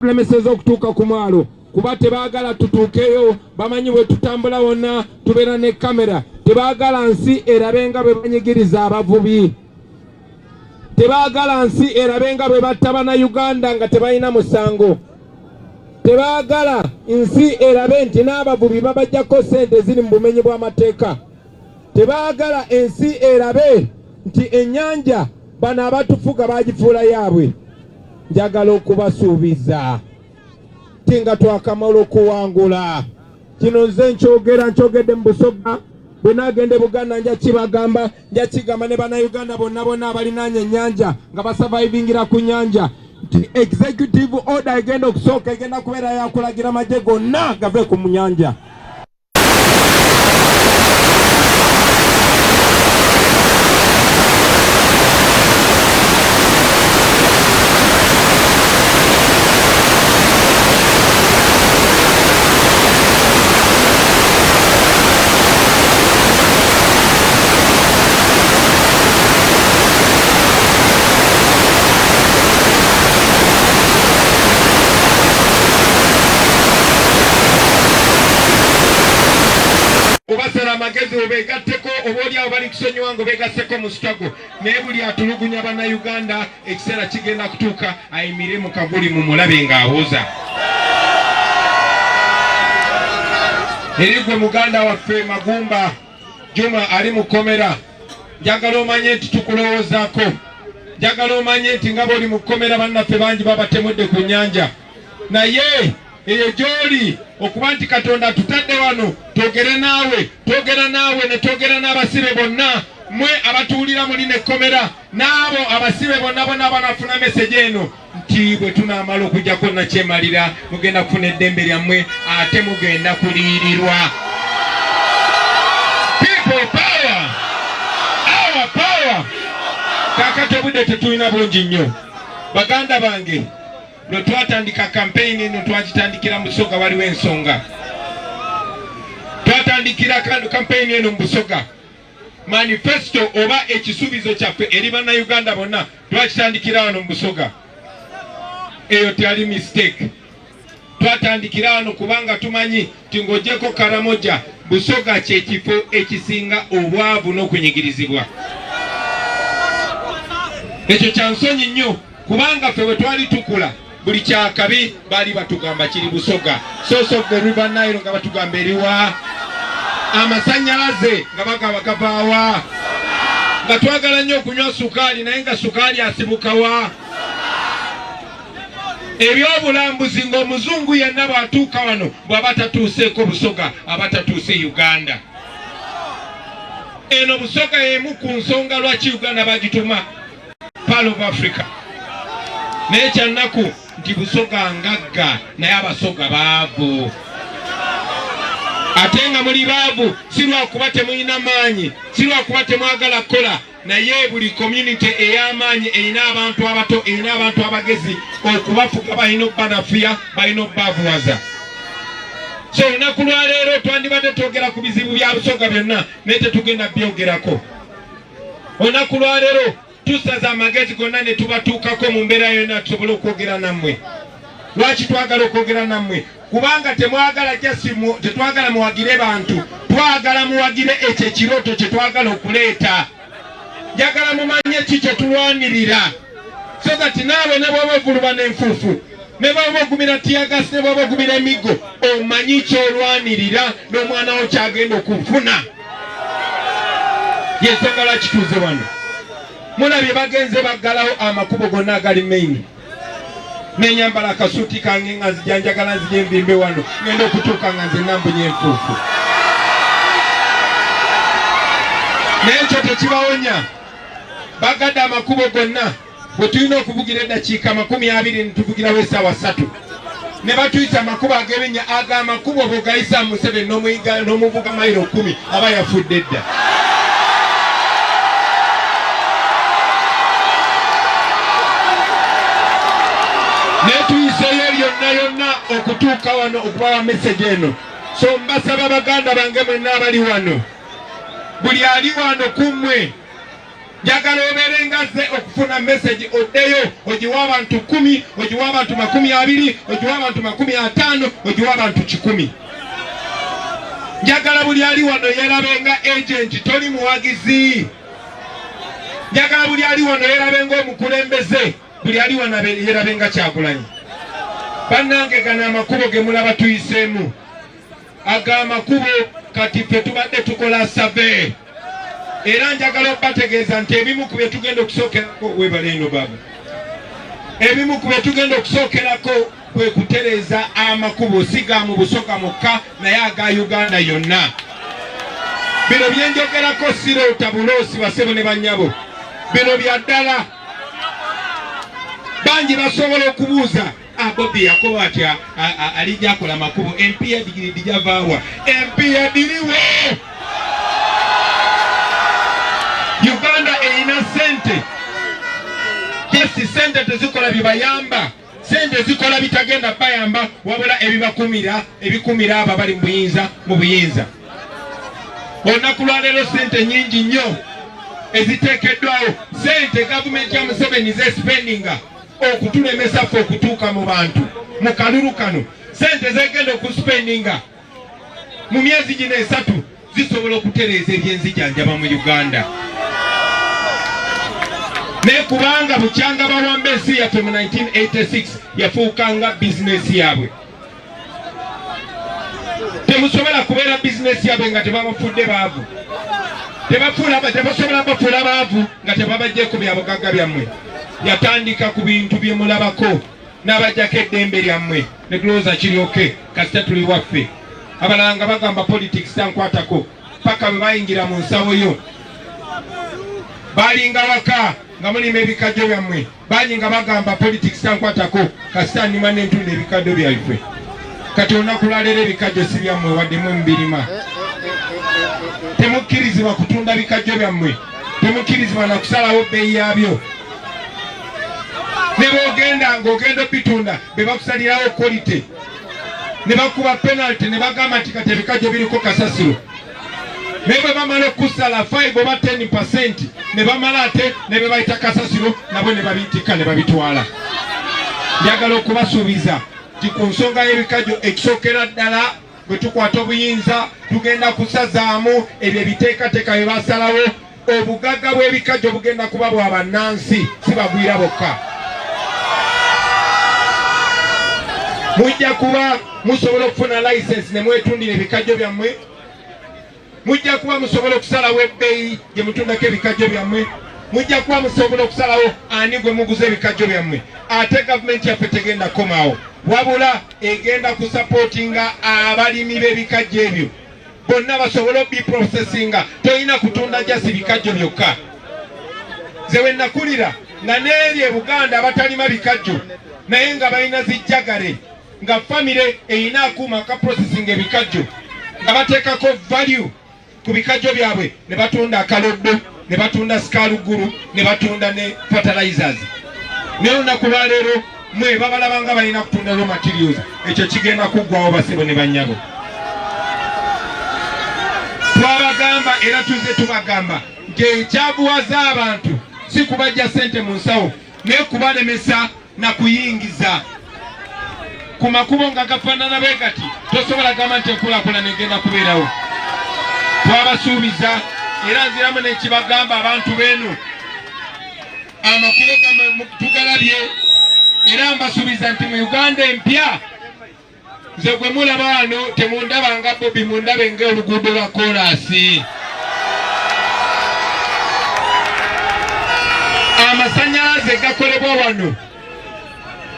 tulemeseza okutuuka ku mwalo kuba tebaagala tutuukeyo bamanyi bwe tutambula wonna tubeera ne kamera. Tebaagala nsi erabe nga bwe banyigiriza abavubi. Tebaagala nsi erabe nga bwe batta Bannayuganda nga tebalina musango. Tebaagala nsi erabe nti n'abavubi babajjako ssente ziri mu bumenyi bw'amateeka. Tebaagala ensi erabe nti ennyanja bano abatufuga bagifuula yaabwe. Njagala okubasuubiza tinga twakamala okuwangula. Kino nze nkyogedde mu Busoga bwe nagende Buganda nja kibagamba nja kigamba ne Bannayuganda bonna abalinaanye ennyanja nga basavayivingira ku nnyanja nti executive order egenda okusooka egenda kubeera yakulagira amagye gonna gave ku nnyanja. Obasala amagezi obegatteko oboolyawo bali kusonyiwa ngo begasseko mu sitago naye buli atulugunya Bannayuganda ekiseera kigenda kutuuka ayimire mu kaguli mu mulabe ng'awoza. Erigwe muganda waffe Magumba Juma ali mu kkomera, njagala omanye nti tukulowoozaako. Njagala omanye nti nga bw'oli mu kkomera bannaffe bangi babatemudde ku nnyanja, naye eyo gy'oli okuba nti Katonda tutadde wano twogera naawe ne twogera n'abasibe bonna mmwe abatuwulira muli n'ekkomera n'abo abasibe bonna abanafuna meseji eno nti bwe tunaamala okujjako nakyemalira mugenda kufuna eddembe lyammwe ate mugenda kuliirirwa. People power, our power. Kaakati obudde tetulina bungi nnyo baganda bange. Lwe twatandika campaign eno twagitandikira mu Busoga waliwo ensonga. Twatandikira campaign eno mu Busoga. Manifesto oba ekisuubizo kyaffe eri Bannayuganda bonna twakitandikira wano mu Busoga. Eyo teyali mistake. Twatandikira wano kubanga tumanyi nti ng'oggyeko Karamoja Busoga kyekifo ekisinga obwavu n'okunyigirizibwa. Ekyo kya nsonyi nnyo kubanga ffe bwe twali tukula buli kyakabi bali batugamba kiri Busoga. Source of the River Nile nga batugamba eriwa, amasanyalaze nga bagaba gavaawa, nga twagala nnyo okunywa sukaali naye nga sukaali asibukawa, ebyobulambuzi ng'omuzungu yenna bw'atuuka wano bw'aba tatuuseeko Busoga aba tatuuse Uganda. Eno Busoga y'emu ku nsonga lwaki Uganda bagituma Pearl of Africa. Naye kyannaku nti Busoga ngagga naye Abasoga baavu. Ate nga muli baavu si lwakuba temulina maanyi, si lwakuba temwagala kukola, naye buli community ey'amaanyi erina abantu abato, erina abantu abagezi okubafuga balina obbanafuya, balina obbaavuwaza. So olunaku lwaleero twandibadde twogera ku bizibu bya Busoga byonna naye tetugenda byogerako. Olunaku lwaleero tusaza amagezi gonna ne tubatuukako mu mbeera yonna tusobole okwogera nammwe. Lwaki twagala okwogera nammwe? Kubanga temwagala tetwagala muwagire bantu, twagala muwagire ekyo ekirooto kye twagala okuleeta. Njagala mumanye ki kye tulwanirira, so kati naawe ne bw'oba ovuluba n'enfuufu, ne bw'oba ogumira tiyagasi, ne bw'oba ogumira emiggo, omanyi ky'olwanirira n'omwana wo kyagenda okufuna. Yensonga lwaki tuuze wano. Mulabye bagenze baggalawo amakubo gonna agali maini. Nenyambala akasuuti kange nga nzija njagala nzije nvimbe wano ngenda okutuuka nga nze nambunye enfuufu. Naye ekyo tekibawonya. Bagadde amakubo gonna bwe tulina okuvugira eddakiika 20 ne tuvugirawo essaawa 3. Ne batuyisa amakubo ag'ebinnya ag'amakubo bw'ogayisa Museveni n'omuvuga mayiro 10 aba yafudde edda. Netuyiseyo yonna okutuuka wano okubawa meseji eno. So mbasaba baganda bange mwenna abali wano, buli ali wano kummwe njagala obeerenga nze okufuna message oddeyo ogiwa abantu 10, ogiwa abantu 20, ogiwa abantu 50, ogiwa abantu 100. Njagala buli ali wano yerabenga agent, toli muwagizi. Njagala buli ali wano yerabenga omukulembeze, buli ali wano yerabenga Kyagulanyi. Bannange gano amakubo ge mulaba tuyiseemu, aga amakubo kati ffe tubadde tukola survey. Era njagala okubategeeza nti ebimu ku bye tugenda okusookerako, weebale eno baba, ebimu ku bye tugenda okusookerako kwe kutereeza amakubo, si ga mu Busoga mokka naye aga Uganda yonna. Bino bye njogerako siroota buloosi basebo ne bannyabo, bino bya ddala. Bangi basobola okubuuza, Bobby yakoba atya alijja akola makubo, MP ya digiri dijavaawa, MP ya diriwe. Uganda erina sente, jesi sente tezikola bibayamba, sente zikola bitagenda bayamba, wabula ebikumira abo abali mu buyinza. Olunaku lwa leero sente nyingi nnyo eziteekeddwawo, sente gavumenti ya Museveni zespendinga okutulemesa ffe okutuuka mu bantu mu kalulu kano. Sente zegenda okuspendinga mu myezi gino 3 zisobola okutereeza ebyenzijanjaba mu Uganda. Naye kubanga bukyanga bawamba ensi yaffe mu 1986 yafuukanga bizinesi yaabwe. Temusobola kubeera bizinesi yaabwe nga tebabafudde baavu. Tebasobola bafuula baavu nga tebabajjeko byabugagga byammwe. Yatandika ku bintu bye mulabako n'abajjako eddembe lyammwe ne tulowooza kiryoke kasita tuli waffe. Abalala nga bagamba politics tankwatako paka bwe bayingira mu nsawo yo. Balinga waka nga mulima ebikajjo byammwe, bangi nga bagamba politics tankwatako kasita nnima n'entunda ebikajjo byaffe. Kati olunaku lwa leero ebikajjo si byammwe waddemu mbirima. Temukkirizibwa kutunda bikajjo byammwe, temukkirizibwa na kusalawo bbeeyi yaabyo. Ne bw'ogenda ng'ogenda obitunda be bakusalirawo quality, ne bakuba penalty ne bagamba nti kati ebikajjo biriko kasasiro. Naye bwe bamala okusala 5 oba 10% ne bamala ate ne be bayita kasasiro nabo ne babitika ne babitwala. Njagala okubasuubiza nti ku nsonga y'ebikajjo ekisookera ddala bwe tukwata obuyinza tugenda kusazaamu ebyo ebiteekateeka bye basalawo. Obugagga bw'ebikajjo bugenda kuba bwa bannansi, si bagwira bokka. Mujja kuba musobola okufuna license ne mwetundira ebikajjo byammwe. Mujja kuba musobola okusalawo ebbeeyi gye mutundako ebikajjo byammwe. Mujja kuba musobola okusalawo ani gwe muguza ebikajjo byammwe. Ate gavumenti yaffe tegenda komaawo, wabula egenda kusapootinga abalimi b'ebikajjo ebyo bonna basobola obiprocessinga. Toyina kutunda jasi bikajjo byokka. Nze we nakulira nga n'eri e Buganda abatalima bikajjo naye nga balina zijjagale, nga famire eyina akuuma ka processing ebikajjo nga bateekako value ku bikajjo byabwe, ne batunda akaloddo, ne batunda sikaluguru, ne batunda ne fertilizers. Naye olunaku lwa leero mwe babalaba nga balina kutunda raw materials. Ekyo kigenda kuggwawo basebo ne bannyabo. Twabagamba era tuzze tubagamba nti ekyabuwaza abantu si kubajja sente mu nsawo naye kubalemesa na kuyingiza ku makubo nga gafaanana bwe gati. Tosobola gamba nti enkulaakulana egenda kubeerawo. Twabasuubiza era nziramu nekibagamba abantu beenu, amakubo tugalabye era mbasuubiza nti mu Uganda empya nze gwe mulaba wano temundaba nga Bobby, mundabe ng'oluguudo lwa koolaasi. Amasannyalaze gakolebwa wano